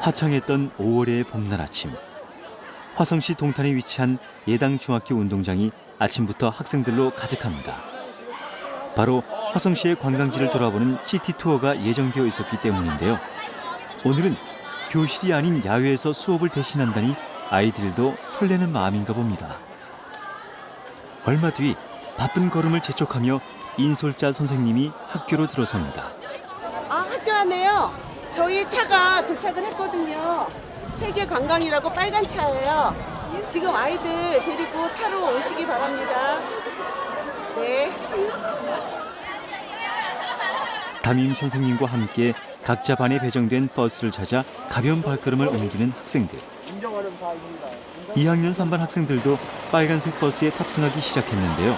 화창했던 5월의 봄날 아침, 화성시 동탄에 위치한 예당 중학교 운동장이 아침부터 학생들로 가득합니다. 바로 화성시의 관광지를 돌아보는 시티 투어가 예정되어 있었기 때문인데요. 오늘은 교실이 아닌 야외에서 수업을 대신한다니 아이들도 설레는 마음인가 봅니다. 얼마 뒤 바쁜 걸음을 재촉하며 인솔자 선생님이 학교로 들어섭니다. 학교 안에요. 저희 차가 도착을 했거든요. 세계 관광이라고 빨간 차예요. 지금 아이들 데리고 차로 오시기 바랍니다. 네. 담임 선생님과 함께 각자 반에 배정된 버스를 찾아 가벼운 발걸음을 옮기는 학생들. 2학년 3반 학생들도 빨간색 버스에 탑승하기 시작했는데요.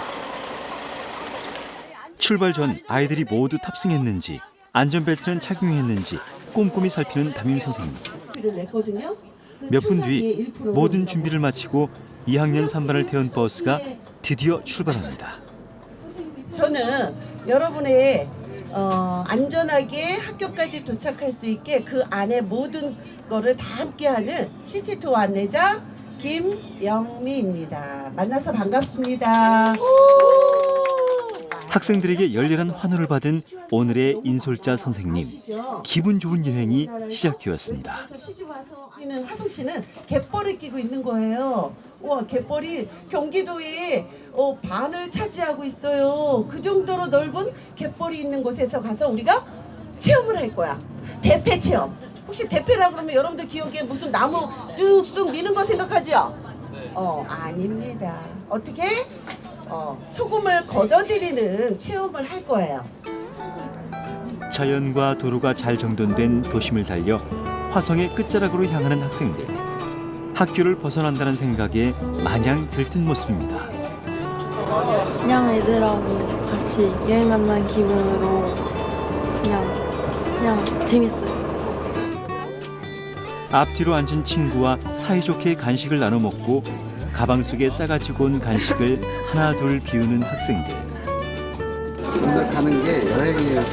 출발 전 아이들이 모두 탑승했는지, 안전벨트는 착용했는지 꼼꼼히 살피는 담임 선생님. 몇 분 뒤 모든 준비를 마치고 2학년 3반을 태운 버스가 드디어 출발합니다. 저는 여러분의 안전하게 학교까지 도착할 수 있게 그 안에 모든 거를 다 함께하는 시티투어 안내자 김영미입니다. 만나서 반갑습니다. 학생들에게 열렬한 환호를 받은 오늘의 인솔자 선생님. 기분 좋은 여행이 시작되었습니다. 우리는 화성시는 갯벌을 끼고 있는 거예요. 와, 갯벌이 경기도의 반을 차지하고 있어요. 그 정도로 넓은 갯벌이 있는 곳에서 가서 우리가 체험을 할 거야. 대패 체험. 혹시 대패라 그러면 여러분들 기억에 무슨 나무 뚝뚝 미는 거 생각하죠? 아닙니다. 어떻게? 소금을 걷어들이는 체험을 할 거예요. 자연과 도로가 잘 정돈된 도심을 달려 화성의 끝자락으로 향하는 학생들. 학교를 벗어난다는 생각에 마냥 들뜬 모습입니다. 그냥 애들하고 같이 여행 간다는 기분으로 그냥 재밌어요. 앞뒤로 앉은 친구와 사이좋게 간식을 나눠 먹고 가방 속에 싸가지고 온 간식을 하나 둘 비우는 학생들. 오늘 가는 게 여행이에요?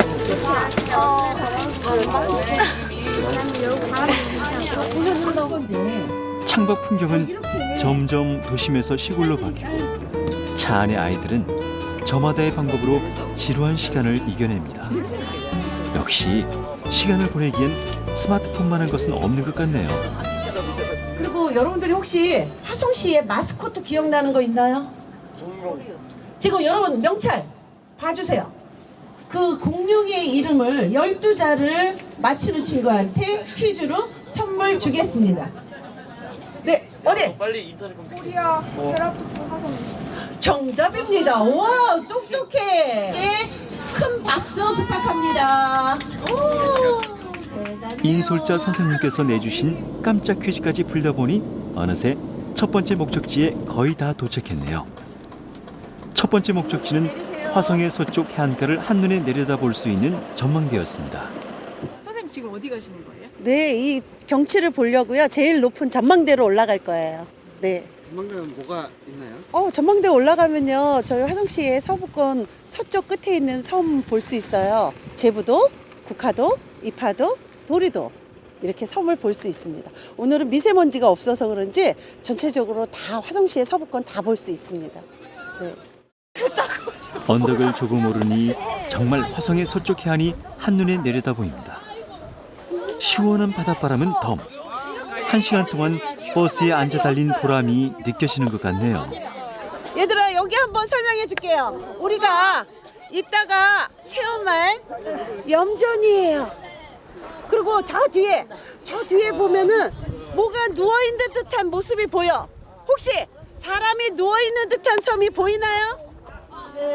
창밖 풍경은 점점 도심에서 시골로 바뀌고 차 안의 아이들은 저마다의 방법으로 지루한 시간을 이겨냅니다. 역시 시간을 보내기엔 스마트폰만한 것은 없는 것 같네요. 그리고 여러분들이 혹시 화성시의 마스코트 기억나는 거 있나요? 지금 여러분 명찰 봐주세요. 그 공룡의 이름을 12자를 맞히는 친구한테 퀴즈로 선물 주겠습니다. 네, 어디? 빨리 인터넷 검색해. 코리아 케라토프 화성. 정답입니다. 와, 똑똑해. 큰 박수 부탁합니다. 인솔자 선생님께서 내주신 깜짝 퀴즈까지 풀다 보니 어느새 첫 번째 목적지에 거의 다 도착했네요. 첫 번째 목적지는 화성의 서쪽 해안가를 한눈에 내려다볼 수 있는 전망대였습니다. 선생님 지금 어디 가시는 거예요? 네, 이 경치를 보려고요. 제일 높은 전망대로 올라갈 거예요. 네. 전망대는 뭐가 있나요? 전망대 올라가면요. 저희 화성시의 서부권 서쪽 끝에 있는 섬 볼 수 있어요. 제부도, 국화도, 이파도, 도리도 이렇게 섬을 볼 수 있습니다. 오늘은 미세먼지가 없어서 그런지 전체적으로 다 화성시의 서부권 다 볼 수 있습니다. 네. 언덕을 조금 오르니 정말 화성의 서쪽 해안이 한눈에 내려다 보입니다. 시원한 바닷바람은 덤. 1시간 동안 버스에 앉아 달린 보람이 느껴지는 것 같네요. 얘들아, 여기 한번 설명해 줄게요. 우리가 이따가 체험할 염전이에요. 그리고 저 뒤에 보면은 뭐가 누워있는 듯한 모습이 보여. 혹시 사람이 누워있는 듯한 섬이 보이나요?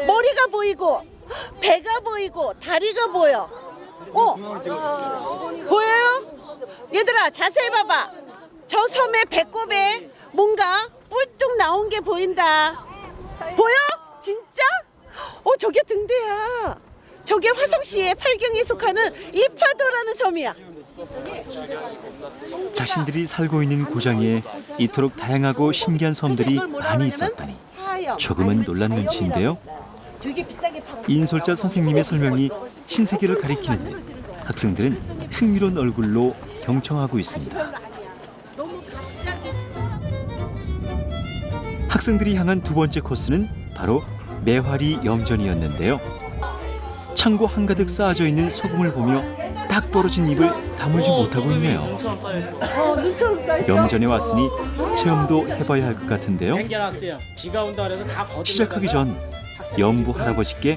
머리가 보이고 배가 보이고 다리가 보여. 보여요? 얘들아, 자세히 봐봐. 저 섬의 배꼽에 뭔가 뿔뚝 나온 게 보인다. 보여? 진짜? 저게 등대야. 저게 화성시의 팔경에 속하는 이파도라는 섬이야. 자신들이 살고 있는 고장에 이토록 다양하고 신기한 섬들이 많이 있었다니 조금은 놀란 눈치인데요. 되게 비싸게 팔았어요. 인솔자 선생님의 설명이 신세계를 가리키는 듯 학생들은 흥미로운 얼굴로 경청하고 있습니다. 학생들이 향한 두 번째 코스는 바로 매화리 염전이었는데요. 창고 한가득 쌓아져 있는 소금을 보며 딱 벌어진 입을 다물지 못하고 있네요. 눈처럼 쌓였어. 염전에 왔으니 체험도 해봐야 할 것 같은데요. 챙겨놨어요. 비가 온다 그래서 다 걷어. 시작하기 전 염부 할아버지께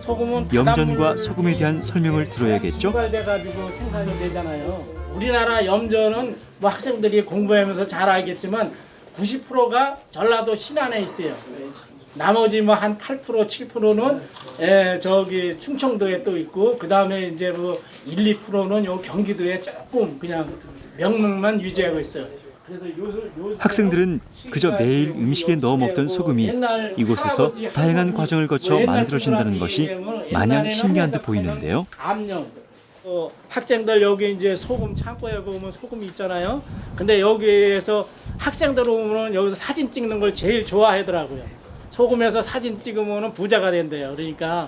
염전과 소금에 대한 설명을 들어야겠죠? 개발돼가지고 생산이 되잖아요. 우리나라 염전은 뭐 학생들이 공부하면서 잘 알겠지만 90%가 전라도 신안에 있어요. 나머지 뭐 한 8% 7%는 저기 충청도에 또 있고 그 다음에 이제 뭐 1, 2%는 요 경기도에 조금 그냥 명명만 유지하고 있어요. 그래서 학생들은 그저 매일 음식에 넣어 먹던 소금이 이곳에서 다양한 과정을 거쳐 만들어진다는 것이 마냥 신기한 듯 보이는데요. 암령. 학생들 여기 이제 소금 창고에 보면 소금이 있잖아요. 근데 여기에서 학생들 오면 여기서 사진 찍는 걸 제일 좋아하더라고요. 소금에서 사진 찍으면 부자가 된대요. 그러니까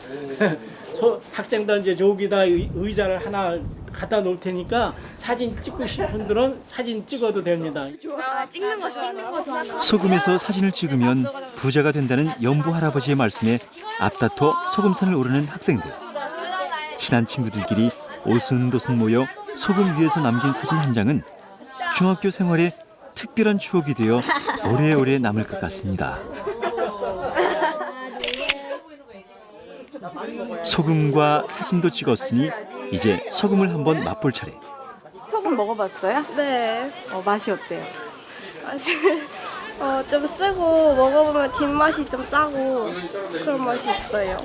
학생들 이제 여기다 의자를 하나 갖다 놓을 테니까 사진 찍고 싶은 분들은 사진 찍어도 됩니다. 찍는 거 좋아하는 소금에서 사진을 찍으면 부자가 된다는 염부 할아버지의 말씀에 앞다퉈 소금산을 오르는 학생들. 친한 친구들끼리 오순도순 모여 소금 위에서 남긴 사진 한 장은 중학교 생활의 특별한 추억이 되어 오래오래 남을 것 같습니다. 소금과 사진도 찍었으니 이제 소금을 한번 맛볼 차례. 소금 먹어봤어요? 네. 맛이 어때요? 좀 쓰고 먹어보면 뒷맛이 좀 짜고 그런 맛이 있어요.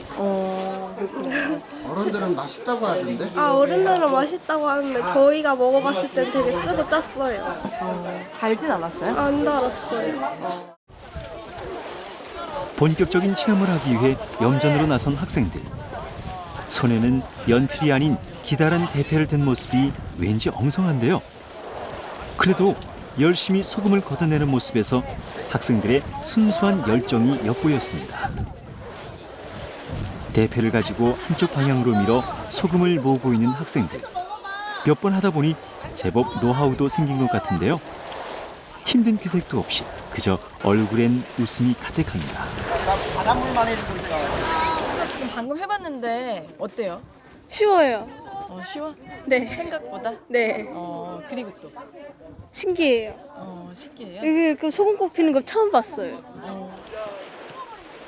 어른들은 맛있다고 하던데. 어른들은 맛있다고 하는데 저희가 먹어봤을 땐 되게 쓰고 짰어요. 달진 않았어요? 안 달았어요. 본격적인 체험을 하기 위해 염전으로 나선 학생들. 손에는 연필이 아닌 기다란 대패를 든 모습이 왠지 엉성한데요. 그래도 열심히 소금을 걷어내는 모습에서 학생들의 순수한 열정이 엿보였습니다. 대패를 가지고 한쪽 방향으로 밀어 소금을 모으고 있는 학생들. 몇 번 하다 보니 제법 노하우도 생긴 것 같은데요. 힘든 기색도 없이 그저 얼굴엔 웃음이 가득합니다. 지금 방금 해봤는데 어때요? 쉬워요. 쉬워? 네. 생각보다? 네. 그리고 또 신기해요. 신기해요? 이렇게 소금 꼽히는 거 처음 봤어요.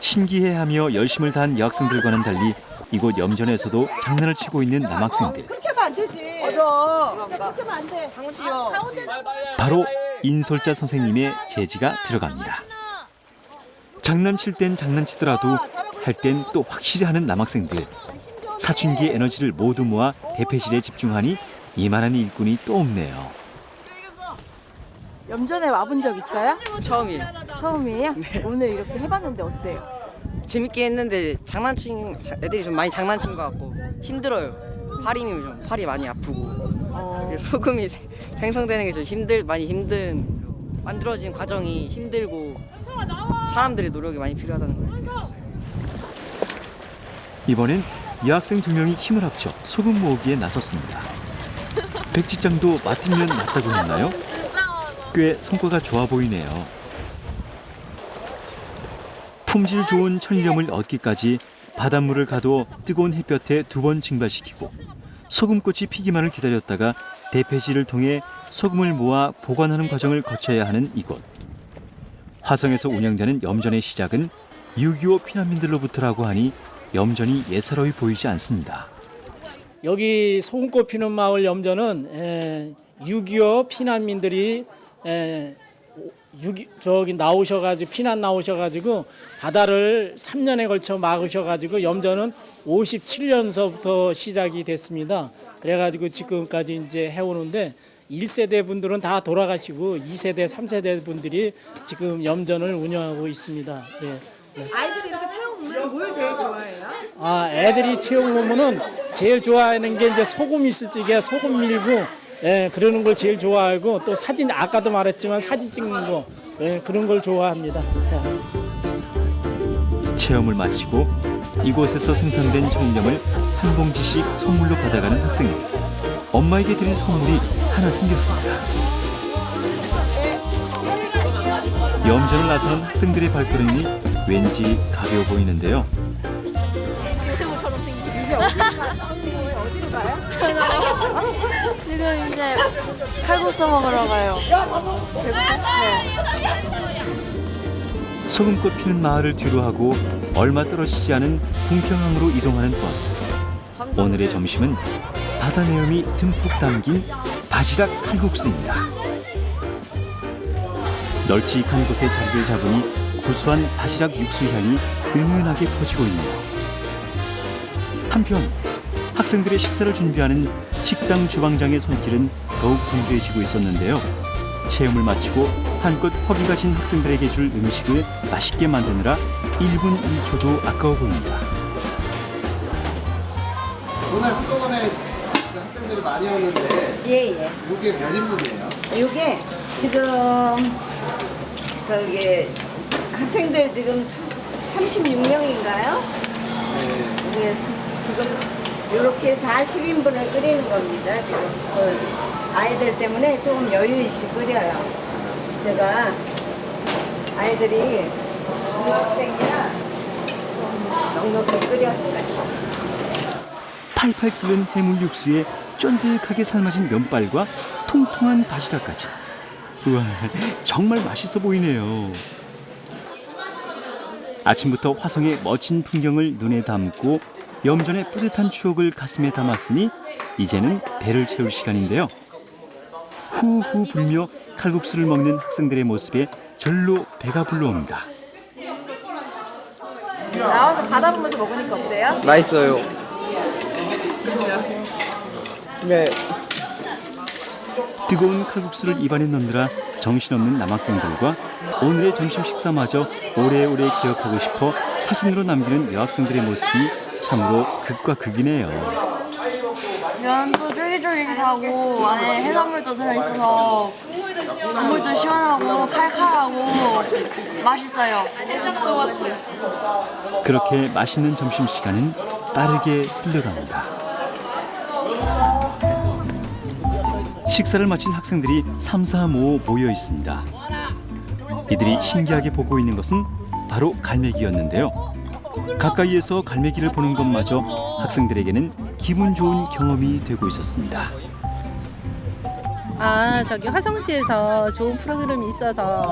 신기해하며 열심을 다한 여학생들과는 달리 이곳 염전에서도 장난을 치고 있는 남학생들. 그렇게 하면 안 되지. 맞아. 그렇게 하면 안 돼. 당치요. 바로 인솔자 선생님의 제지가 들어갑니다. 장난칠 땐 장난치더라도 할 땐 또 확실히 하는 남학생들. 사춘기의 에너지를 모두 모아 대패실에 집중하니 이만한 일꾼이 또 없네요. 염전에 와본 적 있어요? 처음이에요. 처음이에요? 오늘 이렇게 해봤는데 어때요? 재밌게 했는데 장난친 애들이 좀 많이 장난친 것 같고 힘들어요. 팔이 많이 아프고 이제 소금이 생성되는 게 좀 많이 힘든 만들어진 과정이 힘들고 사람들의 노력이 많이 필요하다는 걸 느꼈어요. 이번엔 여학생 2명이 힘을 합쳐 소금 모으기에 나섰습니다. 백지장도 맡으면 맞다고 했나요? 꽤 성과가 좋아 보이네요. 품질 좋은 천일염을 얻기까지 바닷물을 가둬 뜨거운 햇볕에 2번 증발시키고 소금꽃이 피기만을 기다렸다가 대패실을 통해 소금을 모아 보관하는 과정을 거쳐야 하는 이곳. 화성에서 운영되는 염전의 시작은 6.25 피난민들로부터라고 하니 염전이 예사로이 보이지 않습니다. 여기 소금꽃 피는 마을 염전은 6.25 피난민들이 저기 나오셔가지고 피난 나오셔가지고 바다를 3년에 걸쳐 막으셔가지고 염전은 57년서부터 시작이 됐습니다. 그래가지고 지금까지 이제 해오는데 1세대 분들은 다 돌아가시고 2세대, 3세대 분들이 지금 염전을 운영하고 있습니다. 예. 아이들이 이렇게 체험 오면 뭘 제일 좋아해요? 애들이 체험 오면은 제일 좋아하는 게 이제 소금 있을 적에 소금 밀고 그러는 걸 제일 좋아하고 또 사진 아까도 말했지만 사진 찍는 거 그런 걸 좋아합니다. 체험을 마치고 이곳에서 생산된 천일염을 한 봉지씩 선물로 받아가는 학생들. 엄마에게 드릴 선물이 하나 생겼습니다. 염전을 나서는 학생들의 발걸음이 왠지 가벼워 보이는데요. 지금 이제 칼국수 먹으러 가요. 소금꽃 피는 마을을 뒤로 하고 얼마 떨어지지 않은 궁평항으로 이동하는 버스. 오늘의 점심은 바다 내음이 듬뿍 담긴 바지락 칼국수입니다. 널찍한 곳에 자리를 잡으니 구수한 바지락 육수 향이 은은하게 퍼지고 있네요. 한편 학생들의 식사를 준비하는 식당 주방장의 손길은 더욱 분주해지고 있었는데요. 체험을 마치고 한껏 허기가 진 학생들에게 줄 음식을 맛있게 만드느라 1분 1초도 아까워 보입니다. 오늘 한꺼번에 학생들이 많이 왔는데 예. 이게 몇 인분이에요? 이게 지금 저기 학생들 지금 36명인가요? 네. 지금 이렇게 40인분을 끓이는 겁니다. 지금 아이들 때문에 조금 여유 있이 끓여요. 제가 아이들이 중학생이라 좀 넉넉히 끓였어요. 팔팔 끓는 해물 육수에 쫀득하게 삶아진 면발과 통통한 바지락까지. 우와, 정말 맛있어 보이네요. 아침부터 화성의 멋진 풍경을 눈에 담고 염전의 뿌듯한 추억을 가슴에 담았으니 이제는 배를 채울 시간인데요. 후후 불며 칼국수를 먹는 학생들의 모습에 절로 배가 불러옵니다. 나와서 바다 보면서 먹으니까 어때요? 맛있어요. 네. 뜨거운 칼국수를 입안에 넣느라 정신없는 남학생들과 오늘의 점심 식사마저 오래오래 기억하고 싶어 사진으로 남기는 여학생들의 모습이 참으로 극과 극이네요. 면도 쫄깃쫄깃하고 안에 해산물도 들어있어서 국물도 시원하고 칼칼하고 맛있어요. 그렇게 맛있는 점심시간은 빠르게 흘러갑니다. 식사를 마친 학생들이 3, 4, 5 모여 있습니다. 이들이 신기하게 보고 있는 것은 바로 갈매기였는데요. 가까이에서 갈매기를 보는 것마저 학생들에게는 기분 좋은 경험이 되고 있었습니다. 저기 화성시에서 좋은 프로그램이 있어서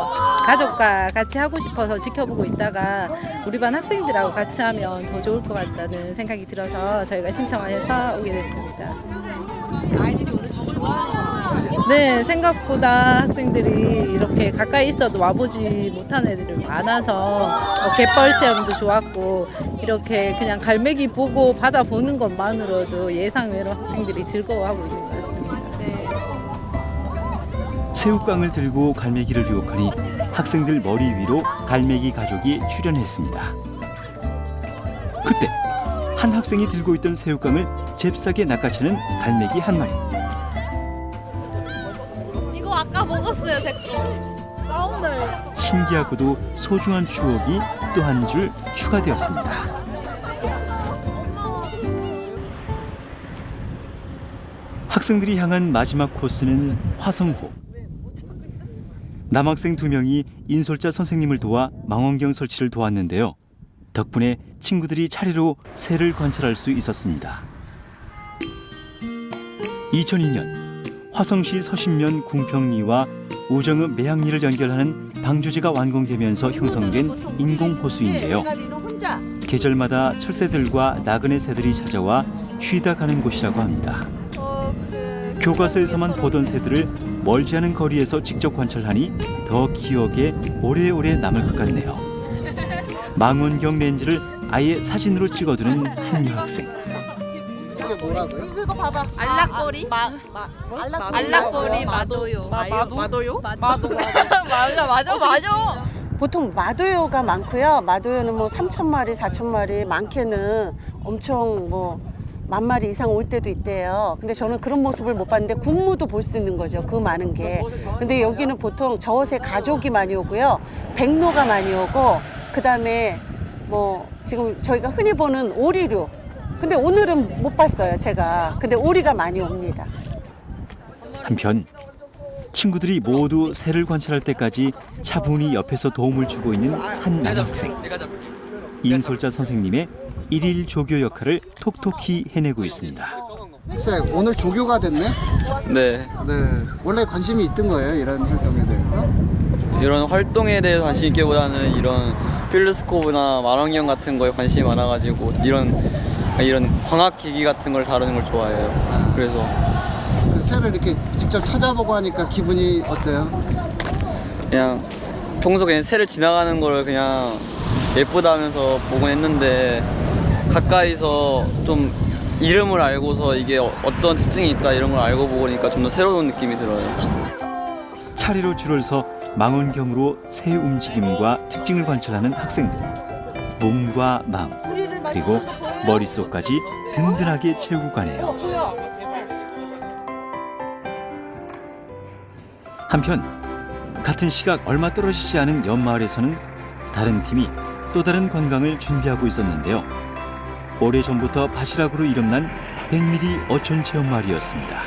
가족과 같이 하고 싶어서 지켜보고 있다가 우리 반 학생들하고 같이 하면 더 좋을 것 같다는 생각이 들어서 저희가 신청해서 오게 됐습니다. 아이들이 오늘 좀 좋아하는 것 같아요. 네, 생각보다 학생들이 이렇게 가까이 있어도 와보지 못한 애들이 많아서 갯벌 체험도 좋았고 이렇게 그냥 갈매기 보고 바다 보는 것만으로도 예상외로 학생들이 즐거워하고 있는 것 같습니다. 새우깡을 들고 갈매기를 유혹하니 학생들 머리 위로 갈매기 가족이 출현했습니다. 그때 한 학생이 들고 있던 새우깡을 잽싸게 낚아채는 갈매기 한 마리. 이거 아까 먹었어요, 제 거. 신기하고도 소중한 추억이 또 한 줄 추가되었습니다. 학생들이 향한 마지막 코스는 화성호. 남학생 2명이 인솔자 선생님을 도와 망원경 설치를 도왔는데요. 덕분에 친구들이 차례로 새를 관찰할 수 있었습니다. 2002년 화성시 서신면 궁평리와 우정읍 매향리를 연결하는 방조제가 완공되면서 형성된 인공호수인데요. 계절마다 철새들과 나그네 새들이 찾아와 쉬다 가는 곳이라고 합니다. 교과서에서만 보던 새들을 멀지 않은 거리에서 직접 관찰하니 더 기억에 오래오래 남을 것 같네요. 망원경 렌즈를 아예 사진으로 찍어두는 한 여학생. 이게 뭐라고요? 이거 봐봐. 알락거리? 알락거리 마도요. 마도요? 맞아. 보통 마도요가 많고요. 마도요는 뭐 3,000마리, 4,000마리, 많게는 엄청 뭐 10,000마리 이상 올 때도 있대요. 근데 저는 그런 모습을 못 봤는데 군무도 볼 수 있는 거죠. 그 많은 게. 근데 여기는 보통 저새 가족이 많이 오고요. 백로가 많이 오고 그다음에 뭐 지금 저희가 흔히 보는 오리류. 근데 오늘은 못 봤어요, 제가. 근데 오리가 많이 옵니다. 한편 친구들이 모두 새를 관찰할 때까지 차분히 옆에서 도움을 주고 있는 한 남학생. 이인솔자 선생님의 일일 조교 역할을 톡톡히 해내고 있습니다. 학생 오늘 조교가 됐네? 네, 네. 원래 관심이 있던 거예요, 이런 활동에 대해서? 이런 활동에 대해서 관심 있기보다는 이런 필드스코프나 망원경 같은 거에 관심이 많아가지고 이런 광학기기 같은 걸 다루는 걸 좋아해요. 그래서 그 새를 이렇게 직접 찾아보고 하니까 기분이 어때요? 그냥 평소 그냥 새를 지나가는 걸 그냥 예쁘다 하면서 보곤 했는데 가까이서 좀 이름을 알고서 이게 어떤 특징이 있다 이런 걸 알고 보니까 좀 더 새로운 느낌이 들어요. 차례로 줄을 서 망원경으로 새 움직임과 특징을 관찰하는 학생들. 몸과 마음 그리고 머릿속까지 든든하게 채우고 가네요. 한편 같은 시각 얼마 떨어지지 않은 옆마을에서는 다른 팀이 또 다른 관광을 준비하고 있었는데요. 오래전부터 바지락으로 이름난 백미리 어촌 체험마을이었습니다.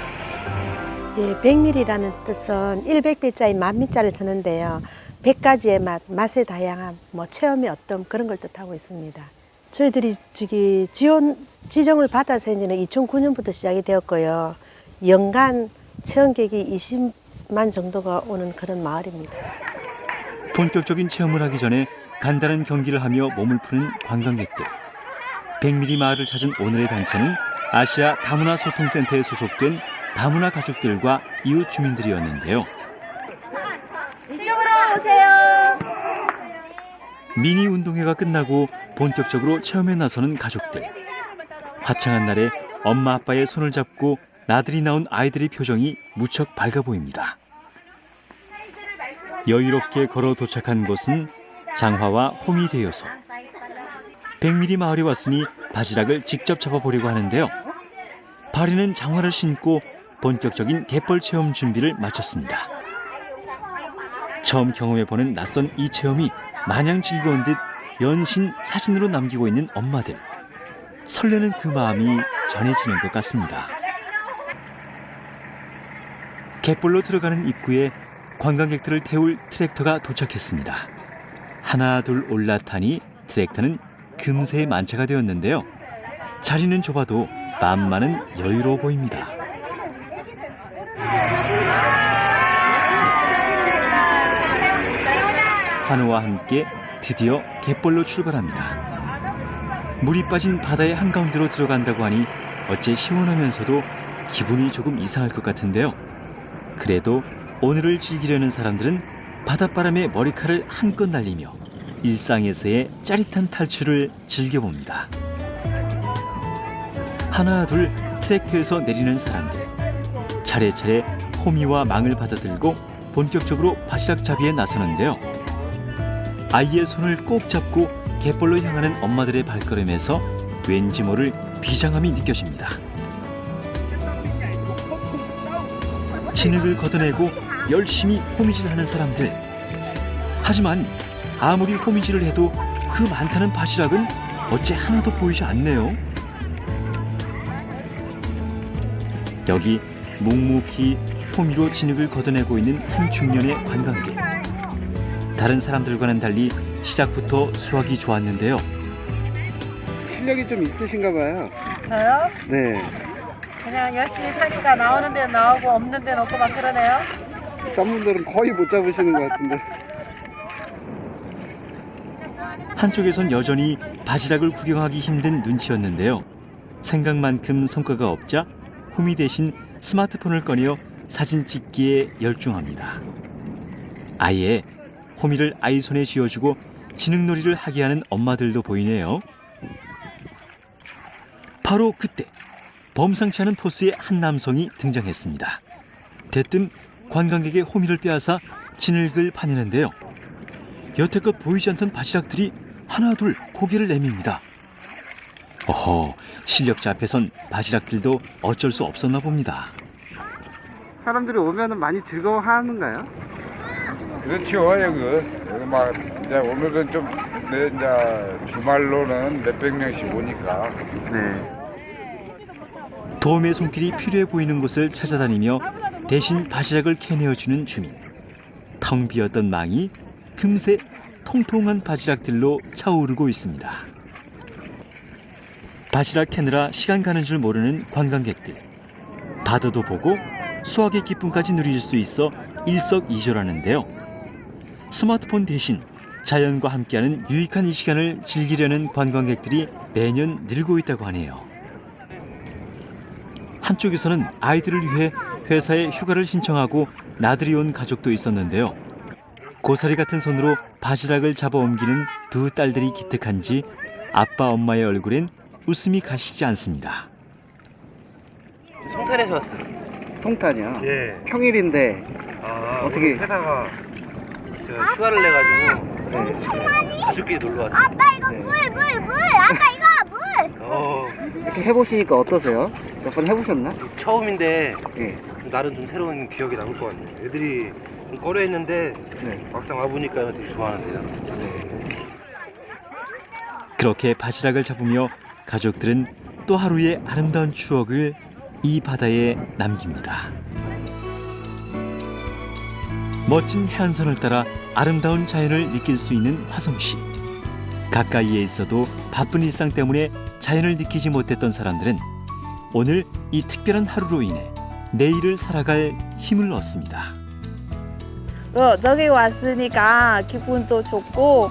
예, 백미리라는 뜻은 100배자인 만미자를 쓰는데요. 100가지의 맛, 맛의 다양함, 체험의 어떤 그런 걸 뜻하고 있습니다. 저희들이 지정을 받아서 이제는 2009년부터 시작이 되었고요. 연간 체험객이 20만 정도가 오는 그런 마을입니다. 본격적인 체험을 하기 전에 간단한 경기를 하며 몸을 푸는 관광객들. 백미리 마을을 찾은 오늘의 단체는 아시아 다문화 소통센터에 소속된 다문화 가족들과 이웃 주민들이었는데요. 이쪽으로 오세요. 미니 운동회가 끝나고 본격적으로 체험에 나서는 가족들. 화창한 날에 엄마 아빠의 손을 잡고 나들이 나온 아이들의 표정이 무척 밝아 보입니다. 여유롭게 걸어 도착한 곳은 장화와 호미 대여소. 백미리 마을에 왔으니 바지락을 직접 잡아보려고 하는데요. 발에는 장화를 신고 본격적인 갯벌 체험 준비를 마쳤습니다. 처음 경험해보는 낯선 이 체험이 마냥 즐거운 듯 연신 사진으로 남기고 있는 엄마들. 설레는 그 마음이 전해지는 것 같습니다. 갯벌로 들어가는 입구에 관광객들을 태울 트랙터가 도착했습니다. 하나 둘 올라타니 트랙터는 금세 만차가 되었는데요. 자리는 좁아도 마음만은 여유로워 보입니다. 환호와 함께 드디어 갯벌로 출발합니다. 물이 빠진 바다의 한가운데로 들어간다고 하니 어째 시원하면서도 기분이 조금 이상할 것 같은데요. 그래도 오늘을 즐기려는 사람들은 바닷바람에 머리카락을 한껏 날리며 일상에서의 짜릿한 탈출을 즐겨봅니다. 하나 둘 트랙터에서 내리는 사람들. 차례차례 호미와 망을 받아들고 본격적으로 바지락 잡이에 나서는데요. 아이의 손을 꼭 잡고 갯벌로 향하는 엄마들의 발걸음에서 왠지 모를 비장함이 느껴집니다. 진흙을 걷어내고 열심히 호미질하는 사람들. 하지만 아무리 호미질을 해도 그 많다는 바지락은 어째 하나도 보이지 않네요. 여기 묵묵히 호미로 진흙을 걷어내고 있는 한 중년의 관광객. 다른 사람들과는 달리 시작부터 수확이 좋았는데요. 실력이 좀 있으신가 봐요. 저요? 네. 그냥 열심히 사니까 나오는 데는 나오고 없는 데는 없고 막 그러네요. 딴 분들은 거의 못 잡으시는 것 같은데. 한쪽에선 여전히 바지락을 구경하기 힘든 눈치였는데요. 생각만큼 성과가 없자 호미 대신 스마트폰을 꺼내어 사진 찍기에 열중합니다. 아예 호미를 아이 손에 쥐어주고 진흙놀이를 하게 하는 엄마들도 보이네요. 바로 그때 범상치 않은 포스의 한 남성이 등장했습니다. 대뜸 관광객의 호미를 빼앗아 진흙을 파내는데요. 여태껏 보이지 않던 바지락들이 하나둘 고개를 내밉니다. 어허, 실력자 앞에선 바지락들도 어쩔 수 없었나 봅니다. 사람들이 오면은 많이 즐거워하는가요? 그렇죠. 여기 막 이제 오늘은 좀 이제 주말로는 몇백 명씩 오니까. 네. 도움의 손길이 필요해 보이는 곳을 찾아다니며 대신 바지락을 캐내어주는 주민. 텅 비었던 망이 금세 통통한 바지락들로 차오르고 있습니다. 바지락 캐느라 시간 가는 줄 모르는 관광객들. 바다도 보고 수확의 기쁨까지 누릴 수 있어 일석이조라는데요. 스마트폰 대신 자연과 함께하는 유익한 이 시간을 즐기려는 관광객들이 매년 늘고 있다고 하네요. 한쪽에서는 아이들을 위해 회사에 휴가를 신청하고 나들이 온 가족도 있었는데요. 고사리 같은 손으로 바지락을 잡아 옮기는 두 딸들이 기특한지 아빠 엄마의 얼굴엔 웃음이 가시지 않습니다. 송탄에서 왔어요. 송탄이요? 예. 평일인데 어떻게 회사가 제가 휴가를 내가지고 가족끼리 놀러 왔어요. 아빠 이거 물! 아빠 이거 물! 이렇게 해보시니까 어떠세요? 몇 번 해보셨나? 처음인데 예. 나름 좀 새로운 기억이 남을 것 같네요. 애들이 좀 꺼려했는데 막상 와보니까 되게 좋아하는데요. 그렇게 바지락을 잡으며 가족들은 또 하루의 아름다운 추억을 이 바다에 남깁니다. 멋진 해안선을 따라 아름다운 자연을 느낄 수 있는 화성시. 가까이에 있어도 바쁜 일상 때문에 자연을 느끼지 못했던 사람들은 오늘 이 특별한 하루로 인해 내일을 살아갈 힘을 얻습니다. 여기 왔으니까 기분도 좋고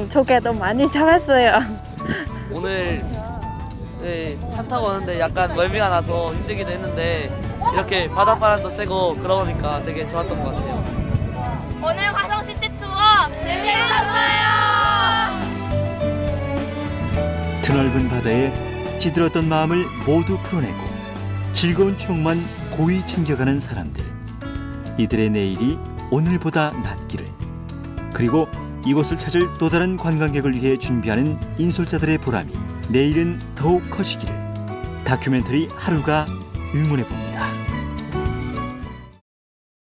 조개도 많이 잡았어요. 오늘 차 타고 오는데 약간 멀미가 나서 힘들기도 했는데 이렇게 바닷바람도 쐬고 그러니까 되게 좋았던 것 같아요. 오늘 화성시티 투어 재미있었어요! 드넓은 바다에 찌들었던 마음을 모두 풀어내고 즐거운 추억만 고이 챙겨가는 사람들. 이들의 내일이 오늘보다 낫기를. 그리고 이곳을 찾을 또 다른 관광객을 위해 준비하는 인솔자들의 보람이 내일은 더욱 커지기를. 다큐멘터리 하루가 응원해 봅니다.